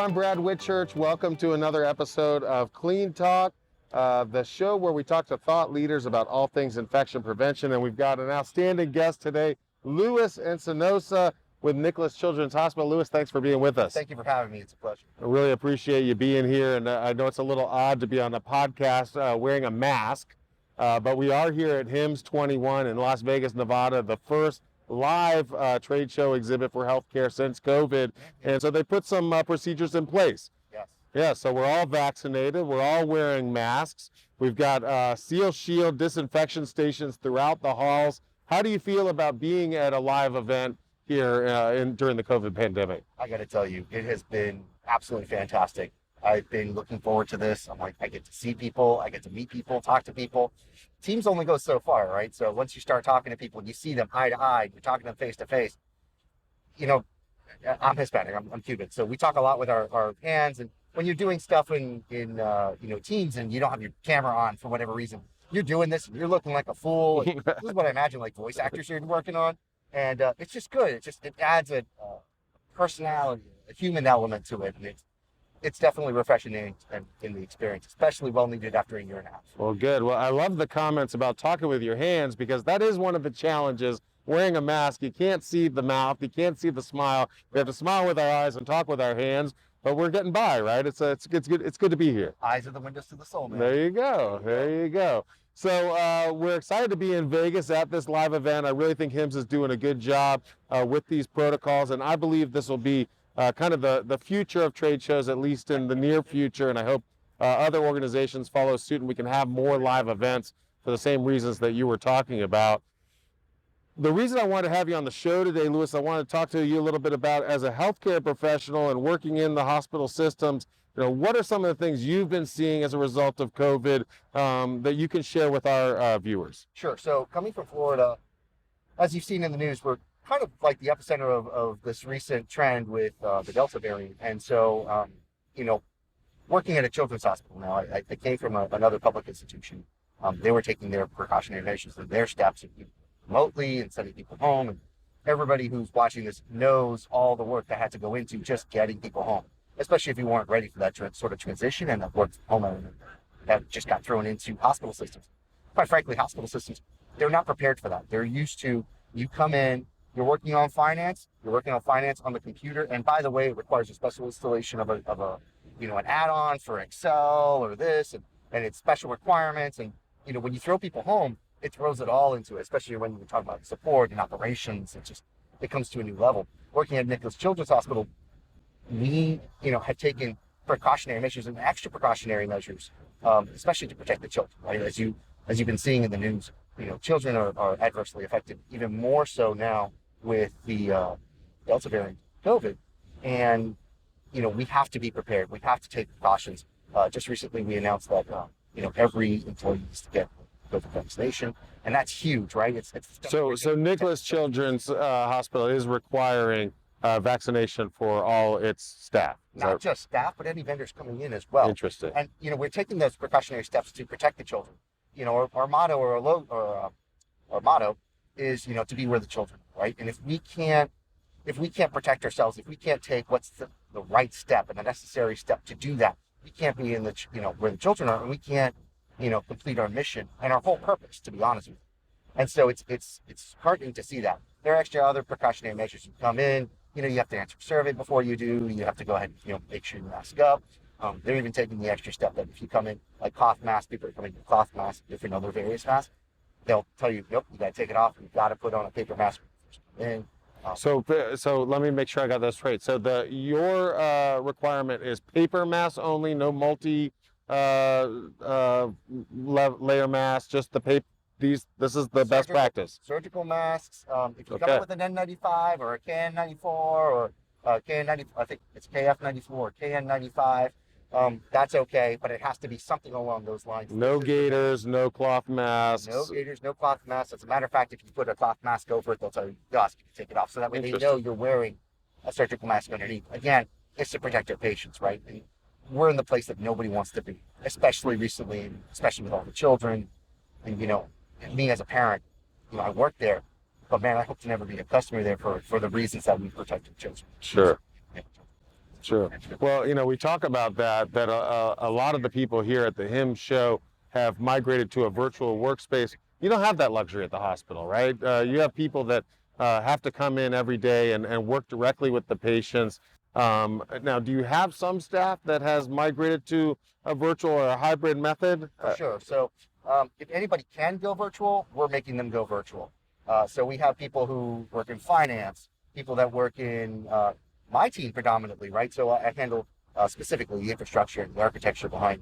I'm Brad Whitchurch. Welcome to another episode of Clean Talk, the show where we talk to thought leaders about all things infection prevention. And we've got an outstanding guest today, Luis Encinosa with Nicklaus Children's Hospital. Luis, thanks for being with us. Thank you for having me. It's a pleasure. I really appreciate you being here. And I know it's a little odd to be on a podcast wearing a mask, but we are here at HIMSS 21 in Las Vegas, Nevada, the first live trade show exhibit for healthcare since COVID. And so they put some procedures in place. Yes. Yeah, so we're all vaccinated. We're all wearing masks. We've got seal shield disinfection stations throughout the halls. How do you feel about being at a live event here during the COVID pandemic? I got to tell you, it has been absolutely fantastic. I've been looking forward to this. I'm like, I get to see people, I get to meet people, talk to people. Teams only go so far, right? So once you start talking to people, you see them eye to eye, you're talking to them face to face. You know, I'm Hispanic, I'm Cuban, so we talk a lot with our hands. And when you're doing stuff in teams and you don't have your camera on for whatever reason, you're doing this and you're looking like a fool. This is what I imagine like voice actors you're working on. And it's just good. It adds a personality, a human element to it. And it's definitely refreshing in the experience, especially well needed after a year and a half. Well, good. Well, I love the comments about talking with your hands, because that is one of the challenges. Wearing a mask, you can't see the mouth, you can't see the smile. We have to smile with our eyes and talk with our hands, but we're getting by, right? It's good to be here. Eyes are the windows to the soul, man. There you go. There you go. So we're excited to be in Vegas at this live event. I really think HIMSS is doing a good job with these protocols, and I believe this will be kind of the future of trade shows, at least in the near future, and I hope other organizations follow suit and we can have more live events for the same reasons that you were talking about. The reason I wanted to have you on the show today, Luis, I wanted to talk to you a little bit about, as a healthcare professional and working in the hospital systems, what are some of the things you've been seeing as a result of COVID that you can share with our viewers? Sure. So coming from Florida, as you've seen in the news, we're kind of like the epicenter of this recent trend with the Delta variant. And so, working at a children's hospital now, I came from another public institution. They were taking their precautionary measures and their steps remotely and sending people home. And everybody who's watching this knows all the work that had to go into just getting people home, especially if you weren't ready for that sort of transition and that work from home element that just got thrown into hospital systems. Quite frankly, hospital systems, they're not prepared for that. They're used to, you come in, you're working on finance on the computer. And by the way, it requires a special installation of an add-on for Excel or this, and it's special requirements. And, when you throw people home, it throws it all into it, especially when you talk about support and operations. It comes to a new level. Working at Nicklaus Children's Hospital, we, had taken precautionary measures and extra precautionary measures, especially to protect the children, right? As you've been seeing in the news, children are adversely affected even more so now with the Delta variant COVID. And, we have to be prepared. We have to take precautions. Just recently, we announced that, every employee needs to get COVID vaccination. And that's huge, right? So Nicklaus Children's Hospital is requiring vaccination for all its staff. Not just staff, but any vendors coming in as well. Interesting. And, we're taking those precautionary steps to protect the children. Our motto our motto is, to be where the children are, right? And if we can't protect ourselves, if we can't take what's the right step and the necessary step to do that, we can't be in where the children are, and we can't, complete our mission and our whole purpose, to be honest with you. And so it's heartening to see that. There are extra other precautionary measures. You come in, you have to answer a survey before you do. You have to go ahead and, make sure you mask up. They're even taking the extra step that if you come in, like cloth masks, people are coming in cloth masks, different other various masks. They'll tell you, nope, you got to take it off. You've got to put on a paper mask. And so let me make sure I got this right. So your requirement is paper masks only, no multi layer masks, just the paper. This is the best practice. Surgical masks. If you come up with an N95 or a KN94 or KN90, I think it's KF94 or KN95, that's okay, but it has to be something along those lines. No gaiters, no cloth masks. No gaiters, no cloth masks. As a matter of fact, if you put a cloth mask over it, they'll tell you dust. You can take it off, so that way they know you're wearing a surgical mask underneath. Again, it's to protect your patients, right? And we're in the place that nobody wants to be, especially recently, and especially with all the children. And me as a parent, I work there, but man, I hope to never be a customer there for the reasons that we protect the children. Sure. Sure. Well, we talk about that a lot of the people here at the HIMSS show have migrated to a virtual workspace. You don't have that luxury at the hospital, right? You have people that have to come in every day and work directly with the patients. Now, do you have some staff that has migrated to a virtual or a hybrid method? For sure. So if anybody can go virtual, we're making them go virtual. So we have people who work in finance, people that work in my team predominantly, right? So I handle specifically the infrastructure and the architecture behind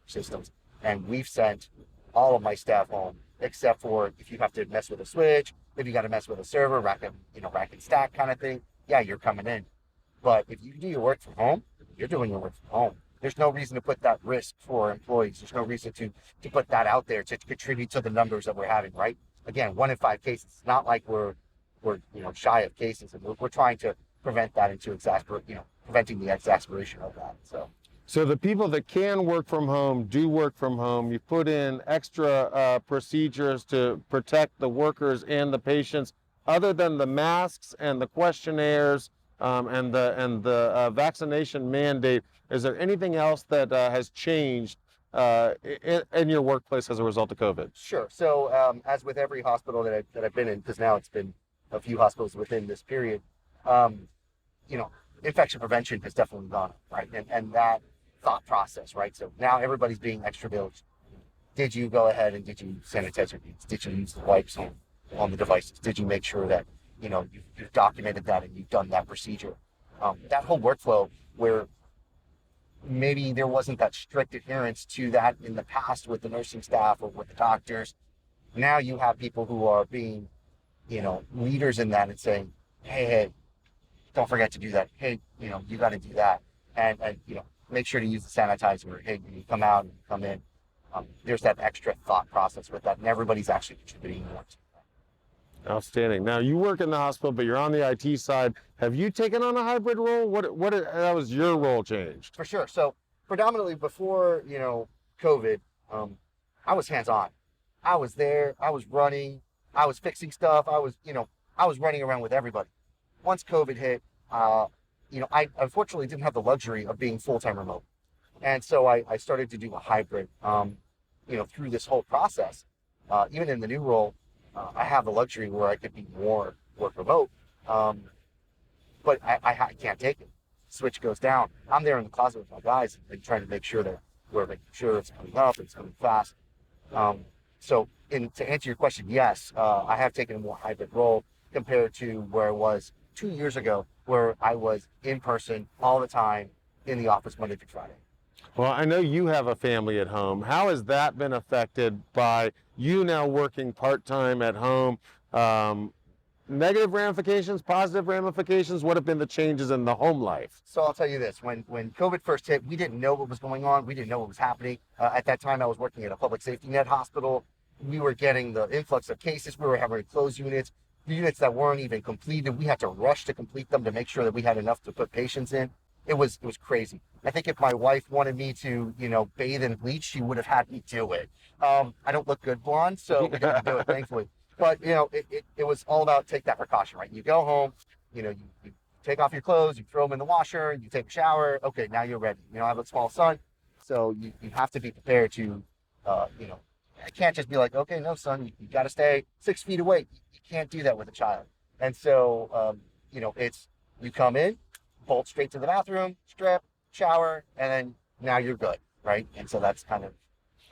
systems. And we've sent all of my staff home, except for if you have to mess with a switch, if you got to mess with a server, rack and stack kind of thing. Yeah, you're coming in. But if you do your work from home, you're doing your work from home. There's no reason to put that risk for employees. There's no reason to put that out there to contribute to the numbers that we're having, right? Again, 1 in 5 cases. It's not like we're shy of cases, and we're trying to prevent that preventing the exasperation of that. So the people that can work from home do work from home. You put in extra procedures to protect the workers and the patients, other than the masks and the questionnaires and the vaccination mandate. Is there anything else that has changed in your workplace as a result of COVID? Sure. So as with every hospital that I've been in, because now it's been a few hospitals within this period, infection prevention has definitely gone up, right? And that thought process, right? So now everybody's being extra diligent. Did you go ahead and did you sanitize your hands? Did you use the wipes on the devices? Did you make sure that you've documented that and you've done that procedure? That whole workflow where maybe there wasn't that strict adherence to that in the past with the nursing staff or with the doctors. Now you have people who are being, leaders in that and saying, hey, don't forget to do that. Hey, you got to do that. And make sure to use the sanitizer. Hey, when you come out and you come in, there's that extra thought process with that, and everybody's actually contributing more to that. Outstanding. Now, you work in the hospital, but you're on the IT side. Have you taken on a hybrid role? How was your role changed? For sure. So predominantly before, COVID, I was hands-on. I was there. I was running. I was fixing stuff. I was running around with everybody. Once COVID hit, I unfortunately didn't have the luxury of being full-time remote. And so I started to do a hybrid, through this whole process. Even in the new role, I have the luxury where I could be more work remote, but I can't take it. Switch goes down. I'm there in the closet with my guys and trying to make sure that we're making sure it's coming up, it's coming fast. To answer your question, yes, I have taken a more hybrid role compared to where I was 2 years ago, where I was in person all the time in the office Monday through Friday. Well, I know you have a family at home. How has that been affected by you now working part-time at home? Negative ramifications, positive ramifications? What have been the changes in the home life? So I'll tell you this, when COVID first hit, we didn't know what was going on. We didn't know what was happening. At that time, I was working at a public safety net hospital. We were getting the influx of cases. We were having to close units. The units that weren't even completed, we had to rush to complete them to make sure that we had enough to put patients in. It was crazy. I think if my wife wanted me to, bathe in bleach, she would have had me do it. I don't look good blonde, so we didn't do it, thankfully. But, it was all about take that precaution, right? You go home, you take off your clothes, you throw them in the washer, you take a shower. Okay, now you're ready. I have a small son, so you have to be prepared to, I can't just be like, okay, no, son, you got to stay 6 feet away. You can't do that with a child. And so, it's you come in, bolt straight to the bathroom, strip, shower, and then now you're good, right? And so that's kind of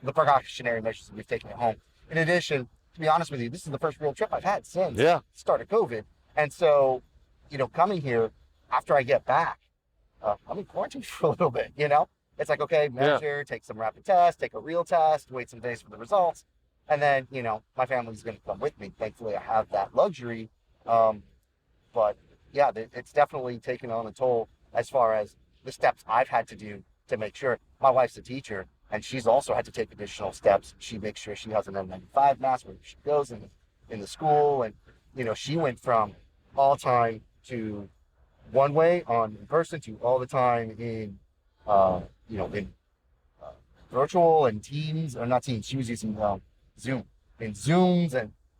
the precautionary measures that we've taken at home. In addition, to be honest with you, this is the first real trip I've had since the start of COVID. And so, coming here after I get back, I'm in quarantine for a little bit, It's like, okay, measure, take some rapid tests, take a real test, wait some days for the results. And then, my family's going to come with me. Thankfully, I have that luxury. But yeah, it's definitely taken on a toll as far as the steps I've had to do to make sure. My wife's a teacher, and she's also had to take additional steps. She makes sure she has an N95 mask where she goes in the school. And, she went from all time to one way on in person to all the time in virtual and Teams, or not Teams, she was using Zoom, in Zooms,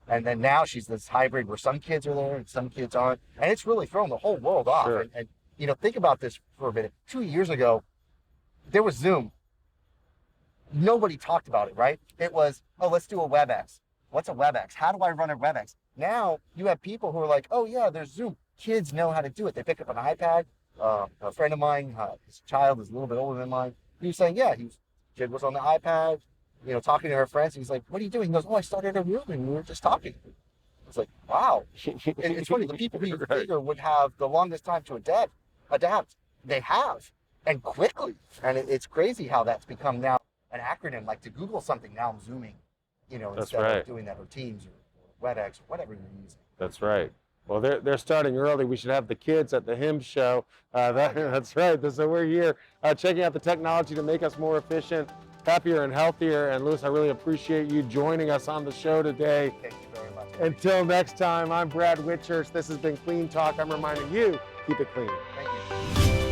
and then now she's this hybrid where some kids are there and some kids aren't, and it's really thrown the whole world off. Sure. And think about this for a minute. 2 years ago, there was Zoom. Nobody talked about it, right? It was, oh, let's do a WebEx. What's a WebEx? How do I run a WebEx? Now you have people who are like, oh yeah, there's Zoom. Kids know how to do it. They pick up an iPad. A friend of mine, his child is a little bit older than mine. He was saying, yeah, kid was on the iPad, talking to her friends. He's like, what are you doing? He goes, oh, I started a room and we were just talking. It's like, wow. And it's funny, the people who you figure would have the longest time to adapt, they have, and quickly. And it's crazy how that's become now an acronym. Like to Google something, now I'm Zooming, instead of doing that or Teams or WebEx or whatever you're using. That's right. Well, they're starting early. We should have the kids at the HIMSS show. That's right. So we're here checking out the technology to make us more efficient, happier, and healthier. And Luis, I really appreciate you joining us on the show today. Thank you very much. Until next time, I'm Brad Whitchurch. This has been Clean Talk. I'm reminding you, keep it clean. Thank you.